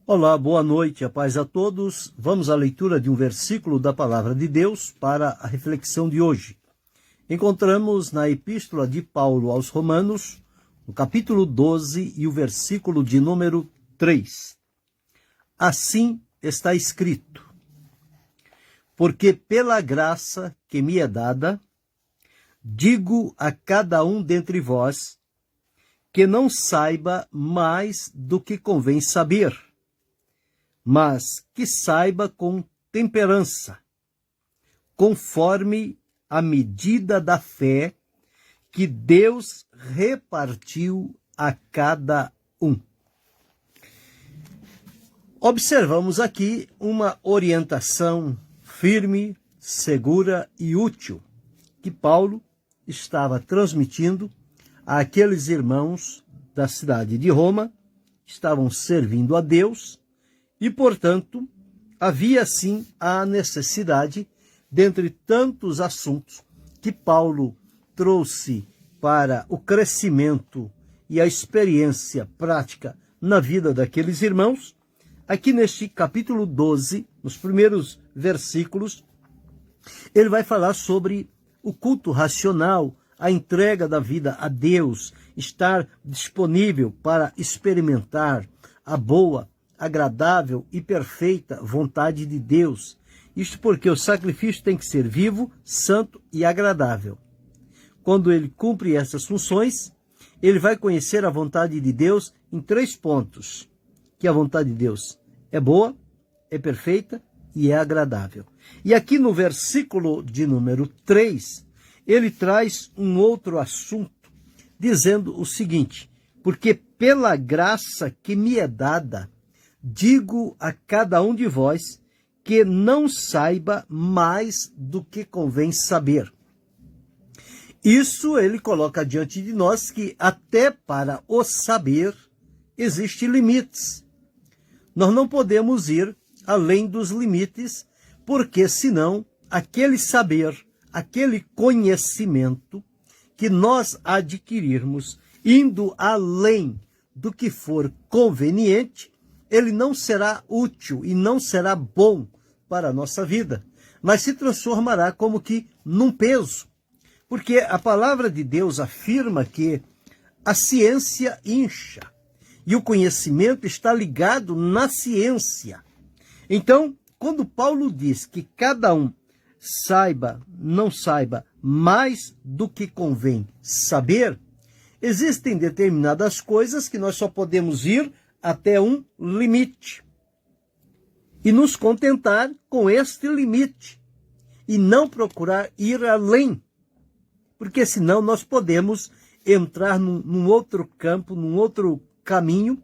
Olá, boa noite, a paz a todos. Vamos à leitura de um versículo da Palavra de Deus para a reflexão de hoje. Encontramos na Epístola de Paulo aos Romanos, no capítulo 12 e o versículo de número 3. Assim está escrito: porque pela graça que me é dada, digo a cada um dentre vós, que não saiba mais do que convém saber, mas que saiba com temperança, conforme a medida da fé que Deus repartiu a cada um. Observamos aqui uma orientação firme, segura e útil que Paulo estava transmitindo àqueles irmãos da cidade de Roma, que estavam servindo a Deus. E, portanto, havia sim a necessidade, dentre tantos assuntos que Paulo trouxe para o crescimento e a experiência prática na vida daqueles irmãos, aqui neste capítulo 12, nos primeiros versículos, ele vai falar sobre o culto racional, a entrega da vida a Deus, estar disponível para experimentar a boa, agradável e perfeita vontade de Deus. Isto porque o sacrifício tem que ser vivo, santo e agradável. Quando ele cumpre essas funções, ele vai conhecer a vontade de Deus em 3 pontos. Que a vontade de Deus é boa, é perfeita e é agradável. E aqui no versículo de número 3, ele traz um outro assunto, dizendo o seguinte: porque pela graça que me é dada, digo a cada um de vós que não saiba mais do que convém saber. Isso ele coloca diante de nós que até para o saber existem limites. Nós não podemos ir além dos limites, porque senão aquele saber, aquele conhecimento que nós adquirirmos indo além do que for conveniente, ele não será útil e não será bom para a nossa vida, mas se transformará como que num peso. Porque a palavra de Deus afirma que a ciência incha e o conhecimento está ligado na ciência. Então, quando Paulo diz que cada um não saiba mais do que convém saber, existem determinadas coisas que nós só podemos ir até um limite e nos contentar com este limite e não procurar ir além, porque senão nós podemos entrar num outro campo, num outro caminho,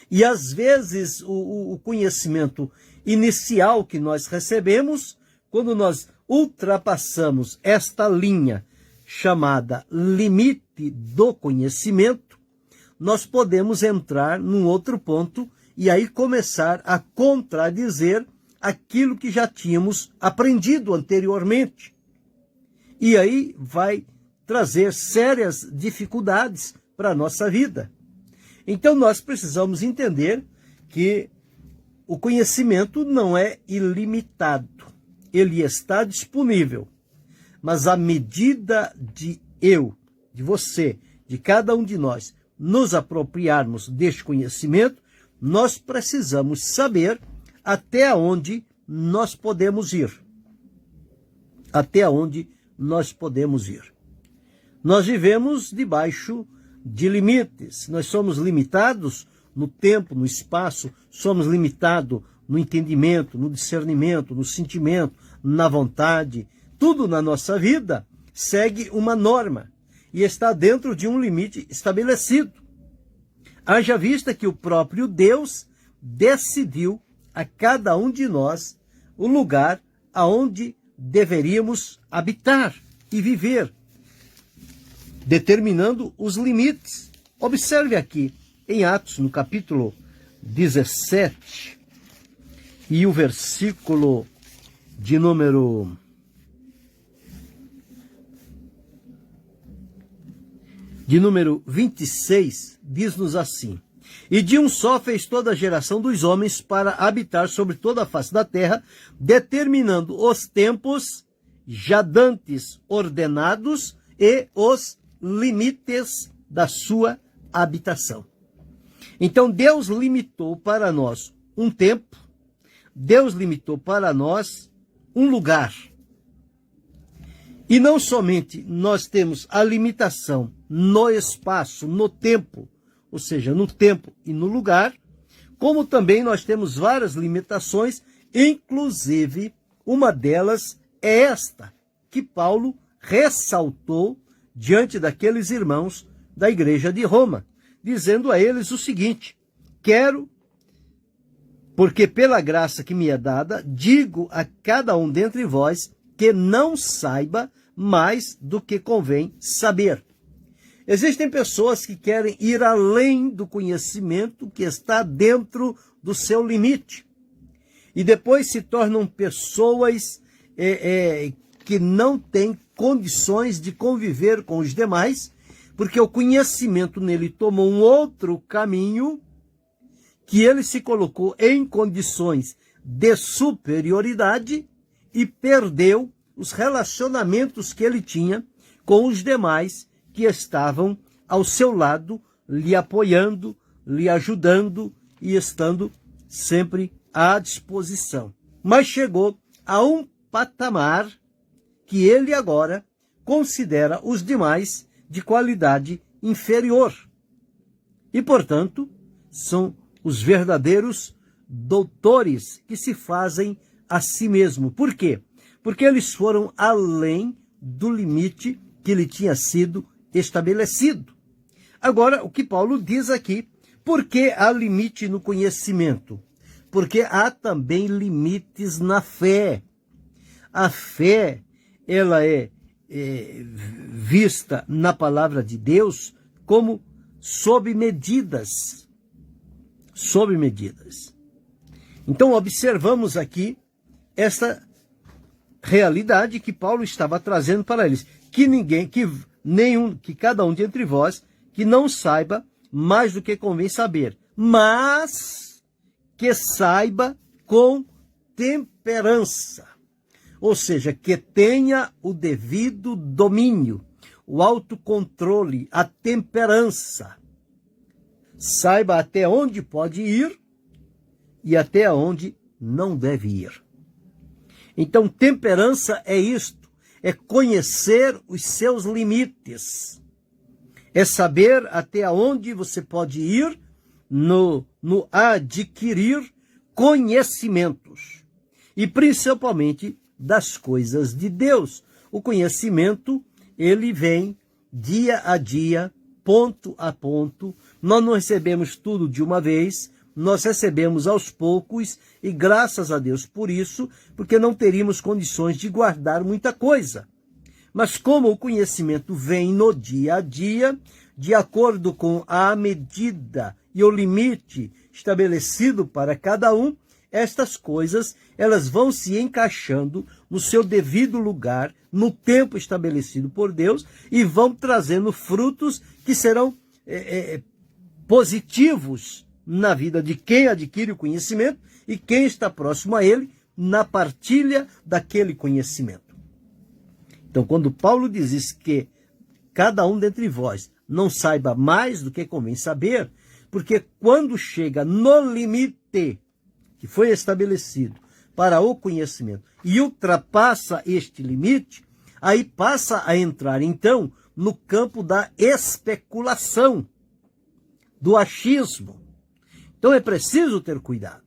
e às vezes o conhecimento inicial que nós recebemos, quando nós ultrapassamos esta linha chamada limite do conhecimento, nós podemos entrar num outro ponto e aí começar a contradizer aquilo que já tínhamos aprendido anteriormente. E aí vai trazer sérias dificuldades para a nossa vida. Então nós precisamos entender que o conhecimento não é ilimitado, ele está disponível. Mas à medida de você, de cada um de nós, nos apropriarmos deste conhecimento, nós precisamos saber até onde nós podemos ir. Até onde nós podemos ir. Nós vivemos debaixo de limites. Nós somos limitados no tempo, no espaço, somos limitados no entendimento, no discernimento, no sentimento, na vontade. Tudo na nossa vida segue uma norma e está dentro de um limite estabelecido. Haja vista que o próprio Deus decidiu a cada um de nós o lugar aonde deveríamos habitar e viver, determinando os limites. Observe aqui em Atos, no capítulo 17, e o versículo de número 26, diz-nos assim: E de um só fez toda a geração dos homens para habitar sobre toda a face da terra, determinando os tempos já dantes ordenados e os limites da sua habitação. Então Deus limitou para nós um tempo, Deus limitou para nós um lugar. E não somente nós temos a limitação no espaço, no tempo, ou seja, no tempo e no lugar, como também nós temos várias limitações, inclusive uma delas é esta, que Paulo ressaltou diante daqueles irmãos da igreja de Roma, dizendo a eles o seguinte: quero, porque pela graça que me é dada, digo a cada um dentre vós que não saiba mais do que convém saber. Existem pessoas que querem ir além do conhecimento que está dentro do seu limite. E depois se tornam pessoas que não têm condições de conviver com os demais, porque o conhecimento nele tomou um outro caminho, que ele se colocou em condições de superioridade e perdeu os relacionamentos que ele tinha com os demais que estavam ao seu lado, lhe apoiando, lhe ajudando e estando sempre à disposição. Mas chegou a um patamar que ele agora considera os demais de qualidade inferior. E, portanto, são os verdadeiros doutores que se fazem a si mesmo. Por quê? Porque eles foram além do limite que lhe tinha sido estabelecido. Agora, o que Paulo diz aqui, por que há limite no conhecimento? Porque há também limites na fé. A fé, ela é vista na palavra de Deus como sob medidas. Sob medidas. Então, observamos aqui essa realidade que Paulo estava trazendo para eles. Que cada um de entre vós, que não saiba mais do que convém saber, mas que saiba com temperança. Ou seja, que tenha o devido domínio, o autocontrole, a temperança. Saiba até onde pode ir e até onde não deve ir. Então, temperança é isto, é conhecer os seus limites, é saber até onde você pode ir no adquirir conhecimentos, e principalmente das coisas de Deus. O conhecimento, ele vem dia a dia, ponto a ponto. Nós não recebemos tudo de uma vez, nós recebemos aos poucos, e graças a Deus por isso, porque não teríamos condições de guardar muita coisa. Mas como o conhecimento vem no dia a dia, de acordo com a medida e o limite estabelecido para cada um, estas coisas, elas vão se encaixando no seu devido lugar, no tempo estabelecido por Deus, e vão trazendo frutos que serão positivos na vida de quem adquire o conhecimento e quem está próximo a ele na partilha daquele conhecimento. Então, quando Paulo diz que cada um dentre vós não saiba mais do que convém saber, porque quando chega no limite que foi estabelecido para o conhecimento e ultrapassa este limite, aí passa a entrar, então, no campo da especulação, do achismo. Então é preciso ter cuidado.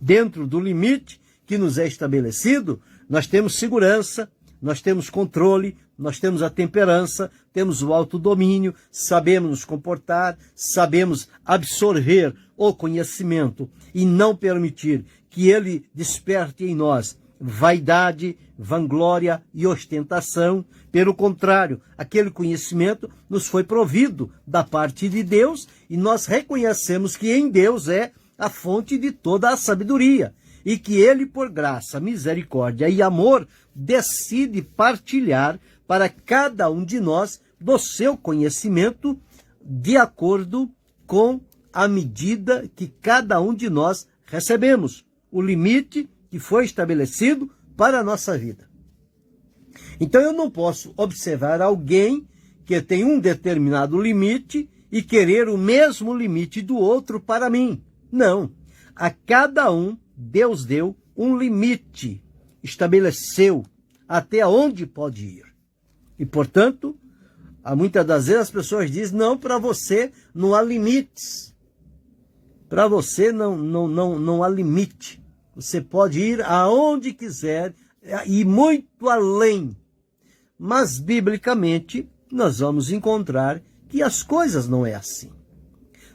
Dentro do limite que nos é estabelecido, nós temos segurança, nós temos controle, nós temos a temperança, temos o autodomínio, sabemos nos comportar, sabemos absorver o conhecimento e não permitir que ele desperte em nós vaidade, vanglória e ostentação. Pelo contrário, aquele conhecimento nos foi provido da parte de Deus e nós reconhecemos que em Deus é a fonte de toda a sabedoria e que ele, por graça, misericórdia e amor, decide partilhar para cada um de nós do seu conhecimento de acordo com à medida que cada um de nós recebemos, o limite que foi estabelecido para a nossa vida. Então eu não posso observar alguém que tem um determinado limite e querer o mesmo limite do outro para mim. Não. A cada um, Deus deu um limite, estabeleceu até onde pode ir. E, portanto, muitas das vezes as pessoas dizem, não, para você não há limites. Para você não há limite. Você pode ir aonde quiser e muito além. Mas, biblicamente, nós vamos encontrar que as coisas não é assim.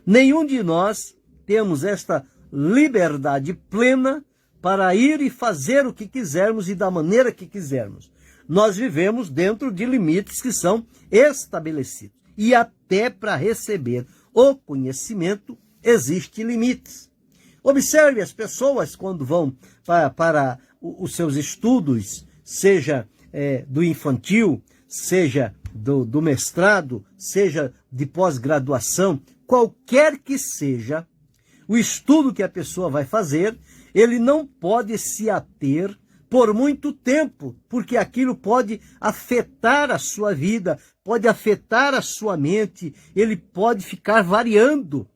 Nenhum de nós temos esta liberdade plena para ir e fazer o que quisermos e da maneira que quisermos. Nós vivemos dentro de limites que são estabelecidos. E até para receber o conhecimento existem limites. Observe as pessoas quando vão para os seus estudos, seja do infantil, seja do mestrado, seja de pós-graduação, qualquer que seja o estudo que a pessoa vai fazer, ele não pode se ater por muito tempo, porque aquilo pode afetar a sua vida, pode afetar a sua mente, ele pode ficar variando.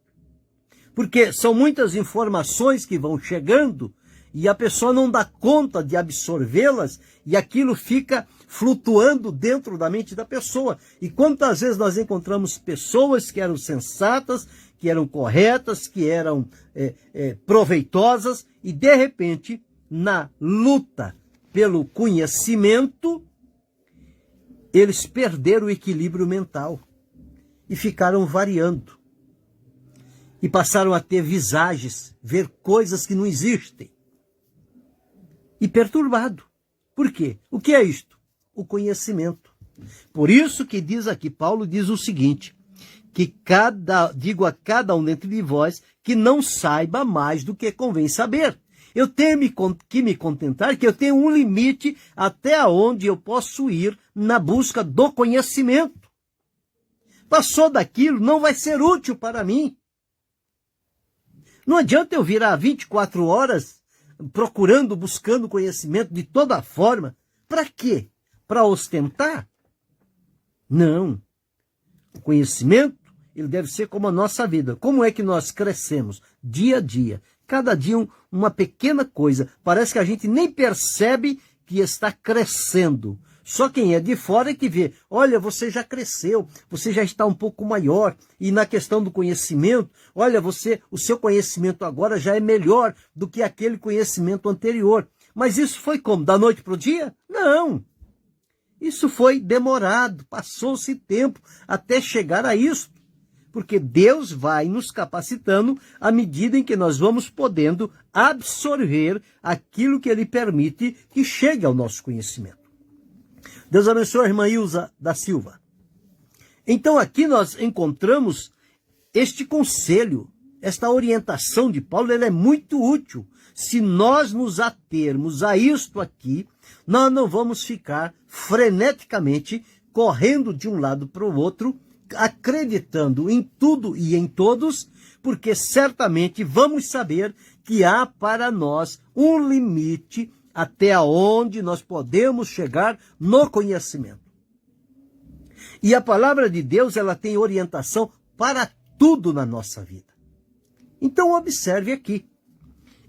Porque são muitas informações que vão chegando e a pessoa não dá conta de absorvê-las e aquilo fica flutuando dentro da mente da pessoa. E quantas vezes nós encontramos pessoas que eram sensatas, que eram corretas, que eram proveitosas e de repente, na luta pelo conhecimento, eles perderam o equilíbrio mental e ficaram variando. E passaram a ter visagens, ver coisas que não existem. E perturbado. Por quê? O que é isto? O conhecimento. Por isso que diz aqui, Paulo diz o seguinte, que digo a cada um dentre de vós que não saiba mais do que convém saber. Eu tenho que me contentar que eu tenho um limite até onde eu posso ir na busca do conhecimento. Passou daquilo, não vai ser útil para mim. Não adianta eu virar 24 horas procurando, buscando conhecimento de toda forma. Para quê? Para ostentar? Não. O conhecimento, ele deve ser como a nossa vida. Como é que nós crescemos? Dia a dia. Cada dia uma pequena coisa. Parece que a gente nem percebe que está crescendo. Só quem é de fora é que vê, olha, você já cresceu, você já está um pouco maior. E na questão do conhecimento, olha, o seu conhecimento agora já é melhor do que aquele conhecimento anterior. Mas isso foi como? Da noite para o dia? Não. Isso foi demorado, passou-se tempo até chegar a isso. Porque Deus vai nos capacitando à medida em que nós vamos podendo absorver aquilo que Ele permite que chegue ao nosso conhecimento. Deus abençoe a irmã Ilza da Silva. Então aqui nós encontramos este conselho, esta orientação de Paulo, ela é muito útil. Se nós nos atermos a isto aqui, nós não vamos ficar freneticamente correndo de um lado para o outro, acreditando em tudo e em todos, porque certamente vamos saber que há para nós um limite até onde nós podemos chegar no conhecimento. E a palavra de Deus, ela tem orientação para tudo na nossa vida. Então observe aqui.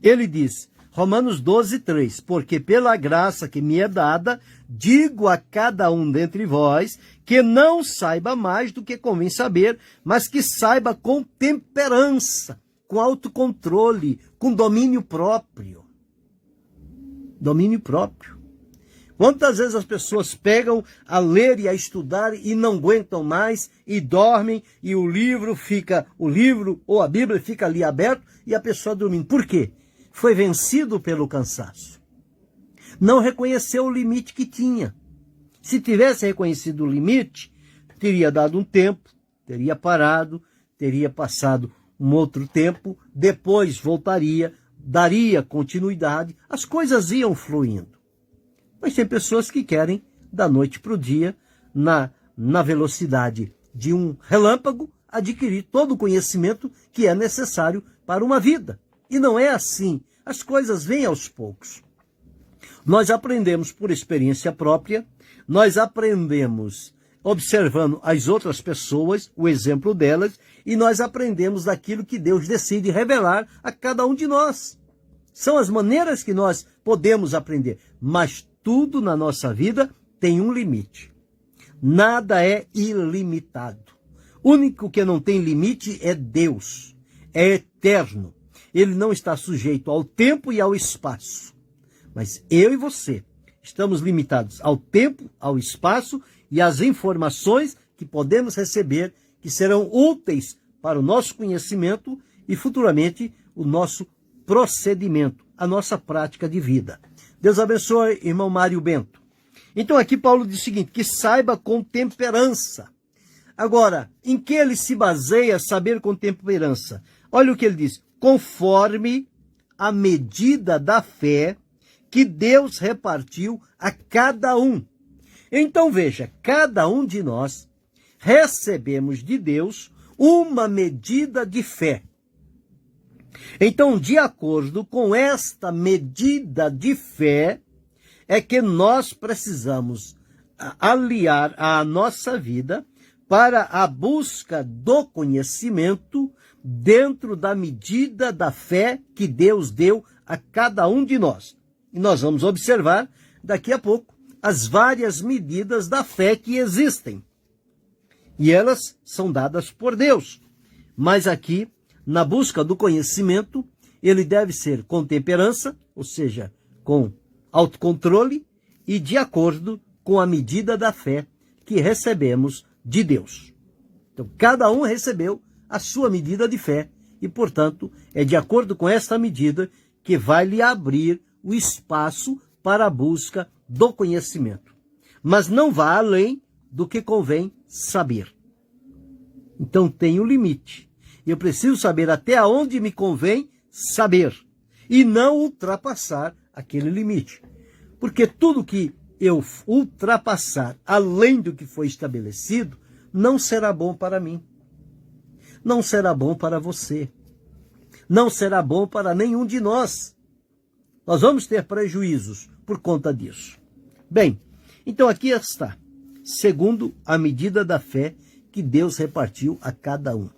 Ele diz, Romanos 12:3, porque pela graça que me é dada, digo a cada um dentre vós que não saiba mais do que convém saber, mas que saiba com temperança, com autocontrole, com domínio próprio. Domínio próprio. Quantas vezes as pessoas pegam a ler e a estudar e não aguentam mais e dormem e o livro ou a Bíblia fica ali aberto e a pessoa dormindo. Por quê? Foi vencido pelo cansaço. Não reconheceu o limite que tinha. Se tivesse reconhecido o limite, teria dado um tempo, teria parado, teria passado um outro tempo, depois voltaria, daria continuidade, as coisas iam fluindo. Mas tem pessoas que querem, da noite para o dia, na velocidade de um relâmpago, adquirir todo o conhecimento que é necessário para uma vida. E não é assim. As coisas vêm aos poucos. Nós aprendemos por experiência própria, nós aprendemos observando as outras pessoas, o exemplo delas, e nós aprendemos daquilo que Deus decide revelar a cada um de nós. São as maneiras que nós podemos aprender, mas tudo na nossa vida tem um limite. Nada é ilimitado. O único que não tem limite é Deus. É eterno. Ele não está sujeito ao tempo e ao espaço. Mas eu e você estamos limitados ao tempo, ao espaço e às informações que podemos receber, que serão úteis para o nosso conhecimento e futuramente o nosso procedimento, a nossa prática de vida. Deus abençoe, irmão Mário Bento. Então aqui Paulo diz o seguinte, que saiba com temperança. Agora, em que ele se baseia saber com temperança? Olha o que ele diz, conforme a medida da fé que Deus repartiu a cada um. Então veja, cada um de nós recebemos de Deus uma medida de fé. Então, de acordo com esta medida de fé, é que nós precisamos aliar a nossa vida para a busca do conhecimento dentro da medida da fé que Deus deu a cada um de nós. E nós vamos observar daqui a pouco as várias medidas da fé que existem. E elas são dadas por Deus. Mas aqui, na busca do conhecimento, ele deve ser com temperança, ou seja, com autocontrole e de acordo com a medida da fé que recebemos de Deus. Então, cada um recebeu a sua medida de fé e, portanto, é de acordo com esta medida que vai lhe abrir o espaço para a busca do conhecimento. Mas não vá além do que convém saber. Então tem um limite. Eu preciso saber até onde me convém saber e não ultrapassar aquele limite. Porque tudo que eu ultrapassar além do que foi estabelecido não será bom para mim. Não será bom para você. Não será bom para nenhum de nós. Nós vamos ter prejuízos por conta disso. Bem, então aqui está, segundo a medida da fé que Deus repartiu a cada um.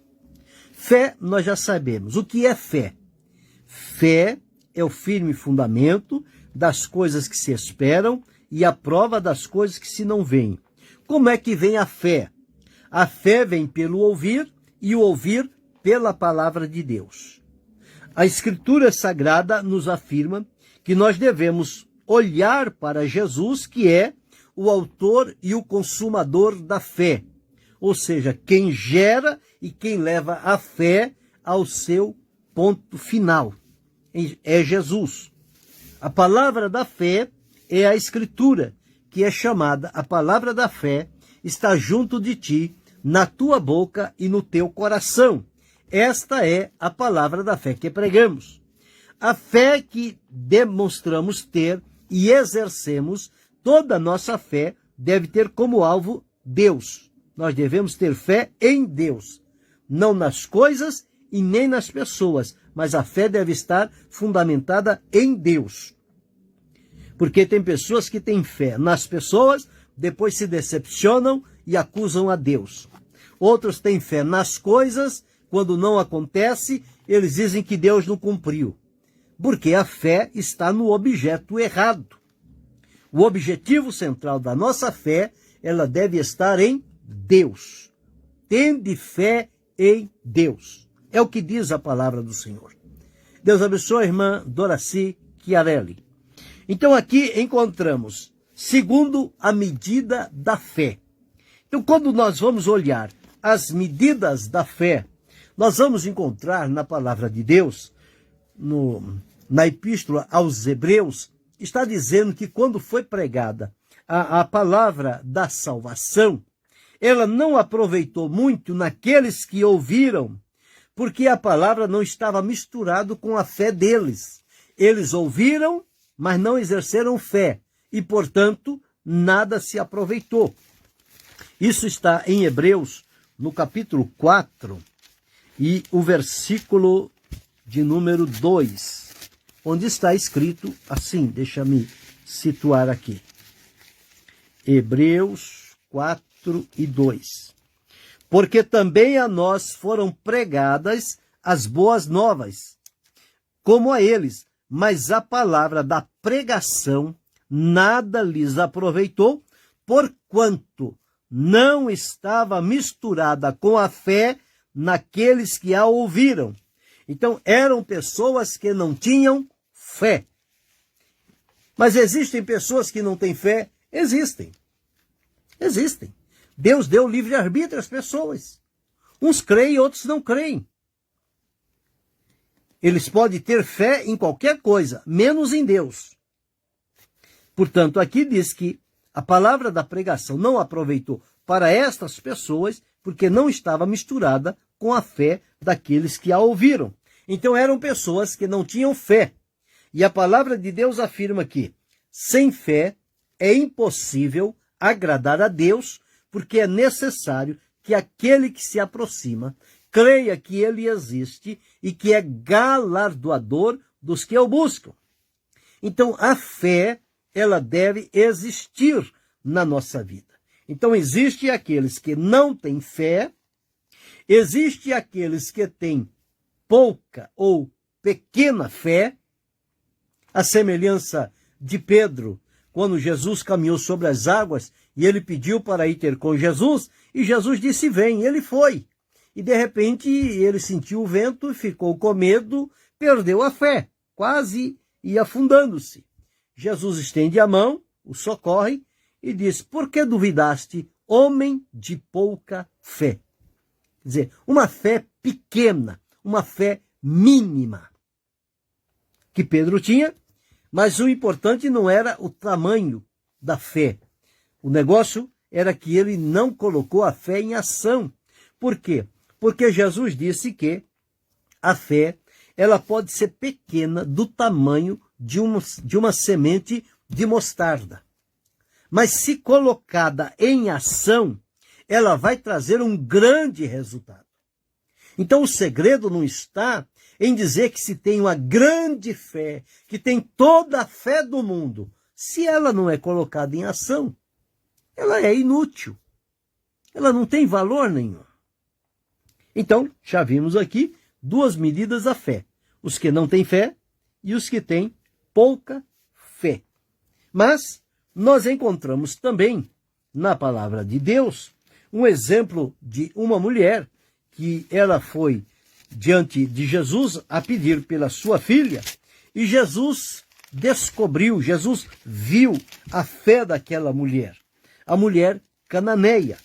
Fé, nós já sabemos. O que é fé? Fé é o firme fundamento das coisas que se esperam e a prova das coisas que se não veem. Como é que vem a fé? A fé vem pelo ouvir e o ouvir pela palavra de Deus. A Escritura Sagrada nos afirma que nós devemos olhar para Jesus, que é o autor e o consumador da fé. Ou seja, quem gera e quem leva a fé ao seu ponto final. É Jesus. A palavra da fé é a Escritura, que é chamada, a palavra da fé está junto de ti, na tua boca e no teu coração. Esta é a palavra da fé que pregamos. A fé que demonstramos ter e exercemos, toda a nossa fé deve ter como alvo Deus. Nós devemos ter fé em Deus, não nas coisas e nem nas pessoas, mas a fé deve estar fundamentada em Deus. Porque tem pessoas que têm fé nas pessoas, depois se decepcionam e acusam a Deus. Outros têm fé nas coisas, quando não acontece, eles dizem que Deus não cumpriu. Porque a fé está no objeto errado. O objetivo central da nossa fé, ela deve estar em Deus. Tende fé em Deus. É o que diz a palavra do Senhor. Deus abençoe a irmã Doraci Chiarelli. Então aqui encontramos, segundo a medida da fé. Então quando nós vamos olhar as medidas da fé, nós vamos encontrar na palavra de Deus, na epístola aos Hebreus, está dizendo que quando foi pregada a palavra da salvação, ela não aproveitou muito naqueles que ouviram, porque a palavra não estava misturada com a fé deles. Eles ouviram, mas não exerceram fé, e, portanto, nada se aproveitou. Isso está em Hebreus, no capítulo 4 e o versículo de número 2, onde está escrito assim, deixa-me situar aqui. Hebreus 4 e 2. Porque também a nós foram pregadas as boas novas, como a eles, mas a palavra da pregação nada lhes aproveitou, porquanto não estava misturada com a fé naqueles que a ouviram. Então, eram pessoas que não tinham fé. Mas existem pessoas que não têm fé? Existem. Existem. Deus deu livre-arbítrio às pessoas. Uns creem, outros não creem. Eles podem ter fé em qualquer coisa, menos em Deus. Portanto, aqui diz que a palavra da pregação não aproveitou para estas pessoas, porque não estava misturada com a fé daqueles que a ouviram. Então eram pessoas que não tinham fé. E a palavra de Deus afirma que, sem fé, é impossível agradar a Deus, porque é necessário que aquele que se aproxima creia que ele existe e que é galardoador dos que o buscam. Então, a fé, ela deve existir na nossa vida. Então, existe aqueles que não têm fé, existe aqueles que têm pouca ou pequena fé, a semelhança de Pedro, quando Jesus caminhou sobre as águas e ele pediu para ir ter com Jesus, e Jesus disse, vem, ele foi. E de repente ele sentiu o vento, ficou com medo, perdeu a fé, quase ia afundando-se. Jesus estende a mão, o socorre e diz, por que duvidaste, homem de pouca fé? Quer dizer, uma fé pequena, uma fé mínima que Pedro tinha, mas o importante não era o tamanho da fé. O negócio era que ele não colocou a fé em ação. Por quê? Porque Jesus disse que a fé, ela pode ser pequena do tamanho de uma semente de mostarda. Mas se colocada em ação, ela vai trazer um grande resultado. Então o segredo não está em dizer que se tem uma grande fé, que tem toda a fé do mundo. Se ela não é colocada em ação, ela é inútil. Ela não tem valor nenhum. Então, já vimos aqui duas medidas da fé. Os que não têm fé e os que têm pouca fé. Mas nós encontramos também na palavra de Deus um exemplo de uma mulher que ela foi diante de Jesus a pedir pela sua filha, e Jesus descobriu, Jesus viu a fé daquela mulher, a mulher cananeia.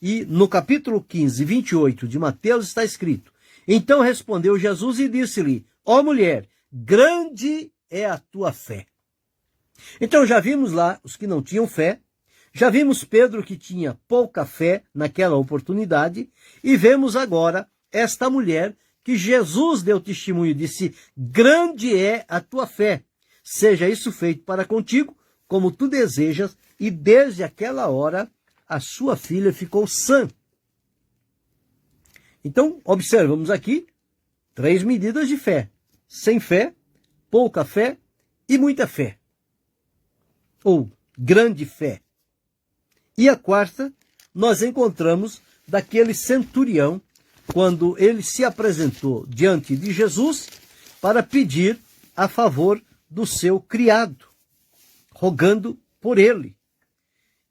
E no capítulo 15, 28 de Mateus está escrito, então respondeu Jesus e disse-lhe, ó mulher, grande é a tua fé. Então já vimos lá os que não tinham fé, já vimos Pedro que tinha pouca fé naquela oportunidade, e vemos agora esta mulher que Jesus deu testemunho, disse, grande é a tua fé, seja isso feito para contigo, como tu desejas, e desde aquela hora a sua filha ficou sã. Então, observamos aqui 3 medidas de fé. Sem fé, pouca fé e muita fé. Ou grande fé. E a quarta, nós encontramos daquele centurião, quando ele se apresentou diante de Jesus para pedir a favor do seu criado, rogando por ele.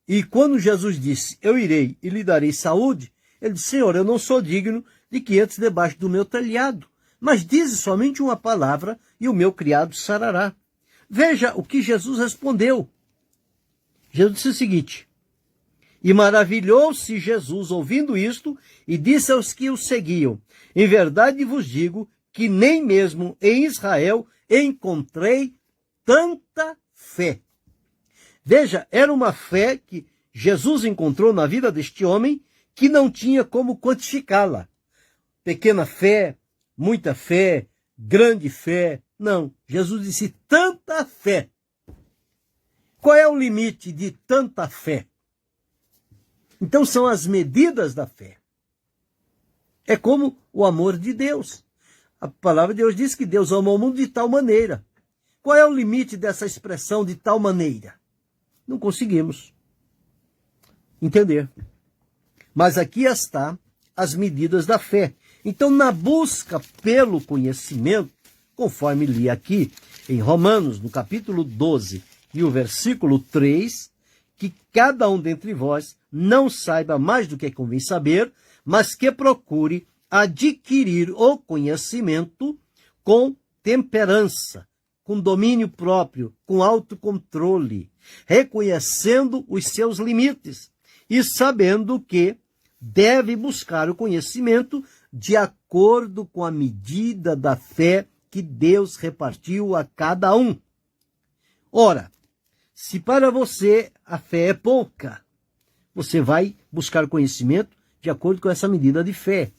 E quando Jesus disse, eu irei e lhe darei saúde, ele disse, Senhor, eu não sou digno de que entres debaixo do meu telhado, mas dize somente uma palavra e o meu criado sarará. Veja o que Jesus respondeu. Jesus disse o seguinte, e maravilhou-se Jesus ouvindo isto e disse aos que o seguiam, em verdade vos digo que nem mesmo em Israel encontrei tanta fé. Veja, era uma fé que Jesus encontrou na vida deste homem que não tinha como quantificá-la. Pequena fé, muita fé, grande fé. Não, Jesus disse tanta fé. Qual é o limite de tanta fé? Então são as medidas da fé. É como o amor de Deus. A palavra de Deus diz que Deus ama o mundo de tal maneira. Qual é o limite dessa expressão de tal maneira? Não conseguimos entender. Mas aqui está as medidas da fé. Então, na busca pelo conhecimento, conforme li aqui em Romanos, no capítulo 12 e o versículo 3, que cada um dentre vós não saiba mais do que convém saber, mas que procure adquirir o conhecimento com temperança, com domínio próprio, com autocontrole, reconhecendo os seus limites e sabendo que deve buscar o conhecimento de acordo com a medida da fé que Deus repartiu a cada um. Ora, se para você a fé é pouca, você vai buscar conhecimento de acordo com essa medida de fé.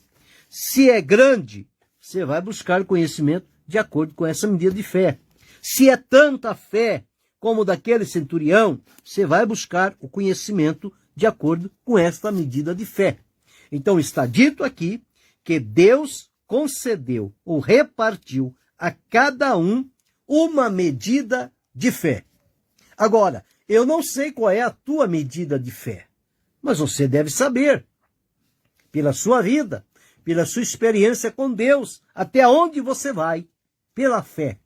Se é grande, você vai buscar conhecimento de acordo com essa medida de fé. Se é tanta fé como daquele centurião, você vai buscar o conhecimento de acordo com esta medida de fé. Então está dito aqui que Deus concedeu ou repartiu a cada um uma medida de fé. Agora, eu não sei qual é a tua medida de fé, mas você deve saber, pela sua vida, pela sua experiência com Deus, até onde você vai, pela fé.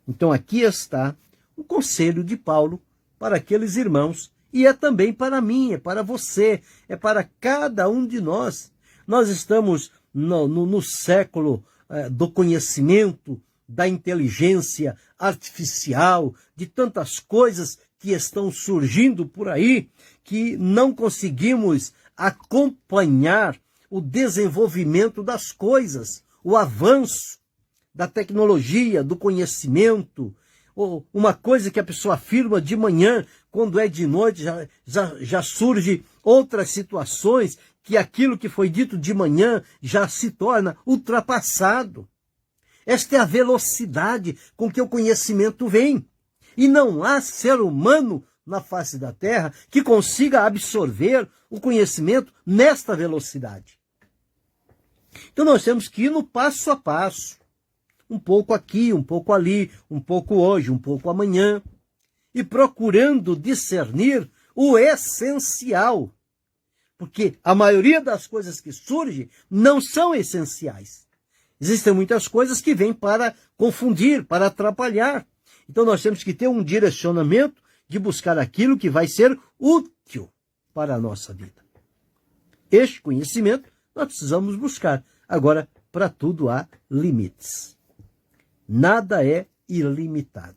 Então aqui está o conselho de Paulo para aqueles irmãos, e é também para mim, é para você, é para cada um de nós. Nós estamos no século do conhecimento, da inteligência artificial, de tantas coisas que estão surgindo por aí, que não conseguimos acompanhar o desenvolvimento das coisas, o avanço da tecnologia, do conhecimento. Uma coisa que a pessoa afirma de manhã, quando é de noite, já surge outras situações que aquilo que foi dito de manhã já se torna ultrapassado. Esta é a velocidade com que o conhecimento vem. E não há ser humano na face da Terra que consiga absorver o conhecimento nesta velocidade. Então nós temos que ir no passo a passo. Um pouco aqui, um pouco ali, um pouco hoje, um pouco amanhã. E procurando discernir o essencial. Porque a maioria das coisas que surgem não são essenciais. Existem muitas coisas que vêm para confundir, para atrapalhar. Então nós temos que ter um direcionamento de buscar aquilo que vai ser útil para a nossa vida. Este conhecimento nós precisamos buscar. Agora, para tudo há limites. Nada é ilimitado.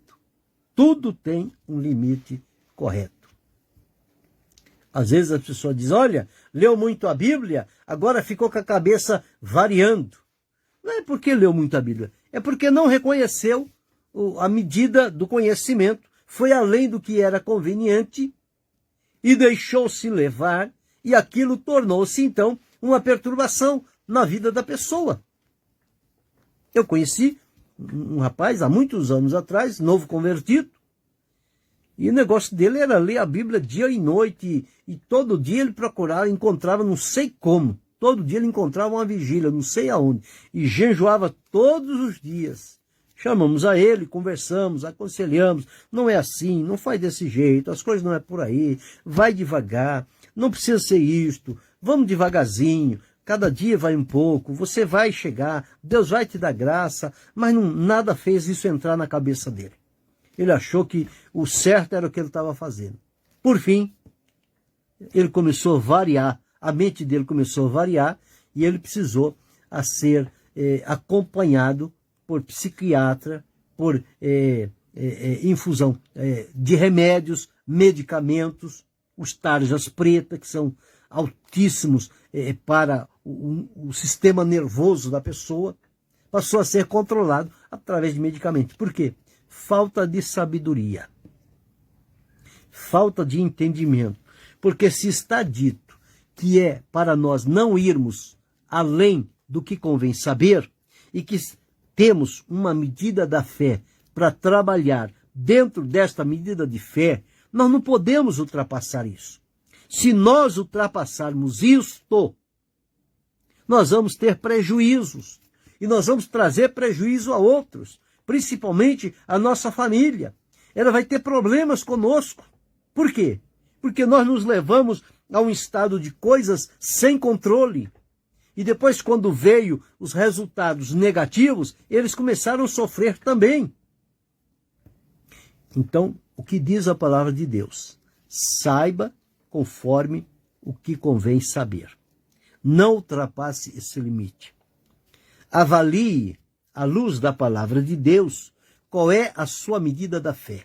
Tudo tem um limite correto. Às vezes a pessoa diz, olha, leu muito a Bíblia, agora ficou com a cabeça variando. Não é porque leu muito a Bíblia, é porque não reconheceu a medida do conhecimento, foi além do que era conveniente e deixou-se levar, e aquilo tornou-se, então, uma perturbação na vida da pessoa. Eu conheci um rapaz, há muitos anos atrás, novo convertido, e o negócio dele era ler a Bíblia dia e noite, e todo dia ele procurava, encontrava não sei como, todo dia ele encontrava uma vigília, não sei aonde, e jejuava todos os dias. Chamamos a ele, conversamos, aconselhamos, não é assim, não faz desse jeito, as coisas não é por aí, vai devagar, não precisa ser isto, vamos devagarzinho, cada dia vai um pouco, você vai chegar, Deus vai te dar graça, mas nada fez isso entrar na cabeça dele. Ele achou que o certo era o que ele estava fazendo. Por fim, ele começou a variar, a mente dele começou a variar e ele precisou ser acompanhado por psiquiatra, por infusão de remédios, medicamentos, os tarjas pretas, que são altíssimos para o sistema nervoso da pessoa, passou a ser controlado através de medicamentos. Por quê? Falta de sabedoria, falta de entendimento. Porque se está dito que é para nós não irmos além do que convém saber e que temos uma medida da fé para trabalhar dentro desta medida de fé, nós não podemos ultrapassar isso. Se nós ultrapassarmos isto, nós vamos ter prejuízos. E nós vamos trazer prejuízo a outros, principalmente a nossa família. Ela vai ter problemas conosco. Por quê? Porque nós nos levamos a um estado de coisas sem controle. E depois, quando veio os resultados negativos, eles começaram a sofrer também. Então, o que diz a palavra de Deus? Saiba conforme o que convém saber. Não ultrapasse esse limite. Avalie, à luz da palavra de Deus, qual é a sua medida da fé.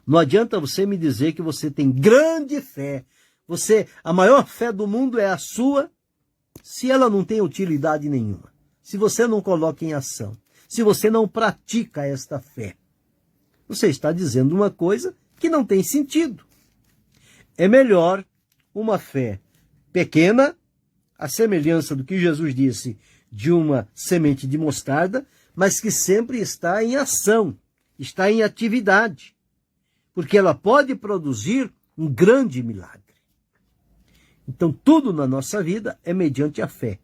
Não adianta você me dizer que você tem grande fé. A maior fé do mundo é a sua, se ela não tem utilidade nenhuma. Se você não coloca em ação. Se você não pratica esta fé. Você está dizendo uma coisa que não tem sentido. É melhor uma fé pequena, a semelhança do que Jesus disse de uma semente de mostarda, mas que sempre está em ação, está em atividade, porque ela pode produzir um grande milagre. Então, tudo na nossa vida é mediante a fé.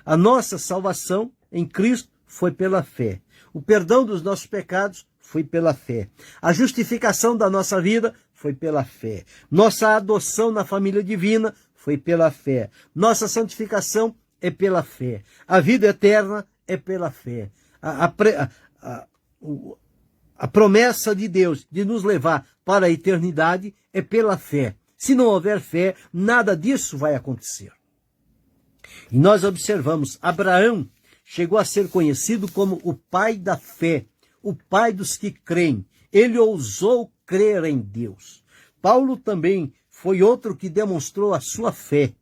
A nossa salvação em Cristo foi pela fé. O perdão dos nossos pecados foi pela fé. A justificação da nossa vida foi pela fé. Nossa adoção na família divina foi pela fé. Nossa santificação é pela fé. A vida eterna é pela fé. A promessa de Deus de nos levar para a eternidade é pela fé. Se não houver fé, nada disso vai acontecer. E nós observamos, Abraão chegou a ser conhecido como o pai da fé, o pai dos que creem. Ele ousou crer em Deus. Paulo também foi outro que demonstrou a sua fé.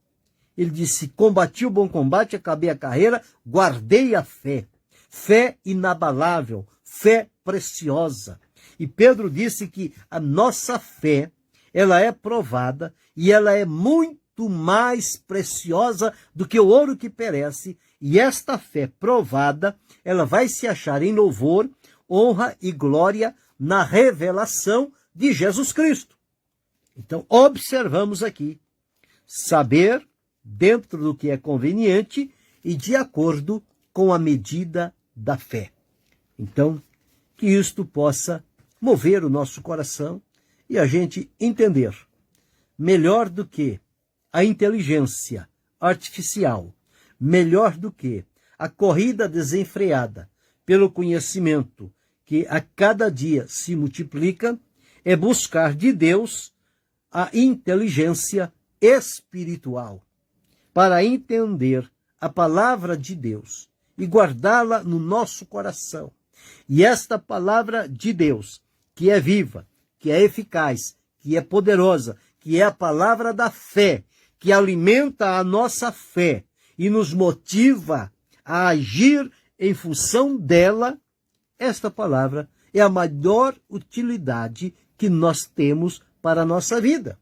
Ele disse, combati o bom combate, acabei a carreira, guardei a fé. Fé inabalável, fé preciosa. E Pedro disse que a nossa fé, ela é provada e ela é muito mais preciosa do que o ouro que perece. E esta fé provada, ela vai se achar em louvor, honra e glória na revelação de Jesus Cristo. Então, observamos aqui, saber dentro do que é conveniente e de acordo com a medida da fé. Então, que isto possa mover o nosso coração e a gente entender melhor do que a inteligência artificial, melhor do que a corrida desenfreada pelo conhecimento que a cada dia se multiplica, é buscar de Deus a inteligência espiritual para entender a palavra de Deus e guardá-la no nosso coração. E esta palavra de Deus, que é viva, que é eficaz, que é poderosa, que é a palavra da fé, que alimenta a nossa fé e nos motiva a agir em função dela, esta palavra é a maior utilidade que nós temos para a nossa vida.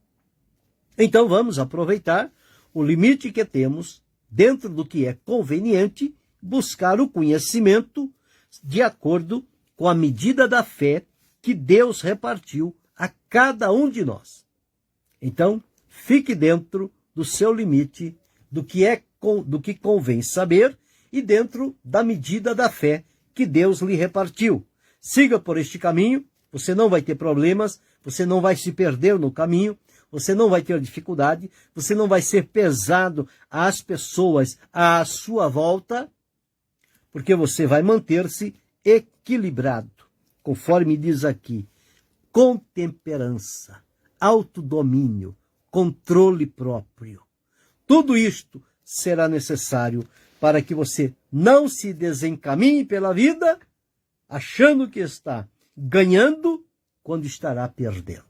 Então vamos aproveitar o limite que temos, dentro do que é conveniente, buscar o conhecimento de acordo com a medida da fé que Deus repartiu a cada um de nós. Então, fique dentro do seu limite, do que convém saber e dentro da medida da fé que Deus lhe repartiu. Siga por este caminho, você não vai ter problemas, você não vai se perder no caminho, você não vai ter dificuldade, você não vai ser pesado às pessoas à sua volta, porque você vai manter-se equilibrado, conforme diz aqui, com temperança, autodomínio, controle próprio. Tudo isto será necessário para que você não se desencaminhe pela vida achando que está ganhando quando estará perdendo.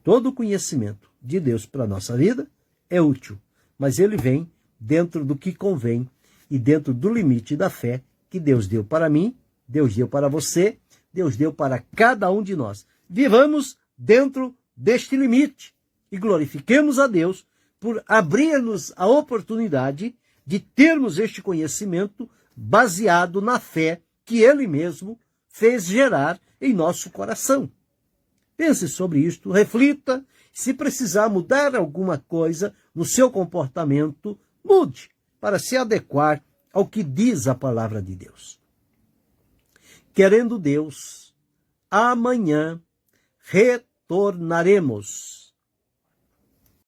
Todo o conhecimento de Deus para a nossa vida é útil, mas ele vem dentro do que convém e dentro do limite da fé que Deus deu para mim, Deus deu para você, Deus deu para cada um de nós. Vivamos dentro deste limite e glorifiquemos a Deus por abrir-nos a oportunidade de termos este conhecimento baseado na fé que Ele mesmo fez gerar em nosso coração. Pense sobre isto, reflita, se precisar mudar alguma coisa no seu comportamento, mude. para se adequar ao que diz a palavra de Deus. Querendo Deus, amanhã retornaremos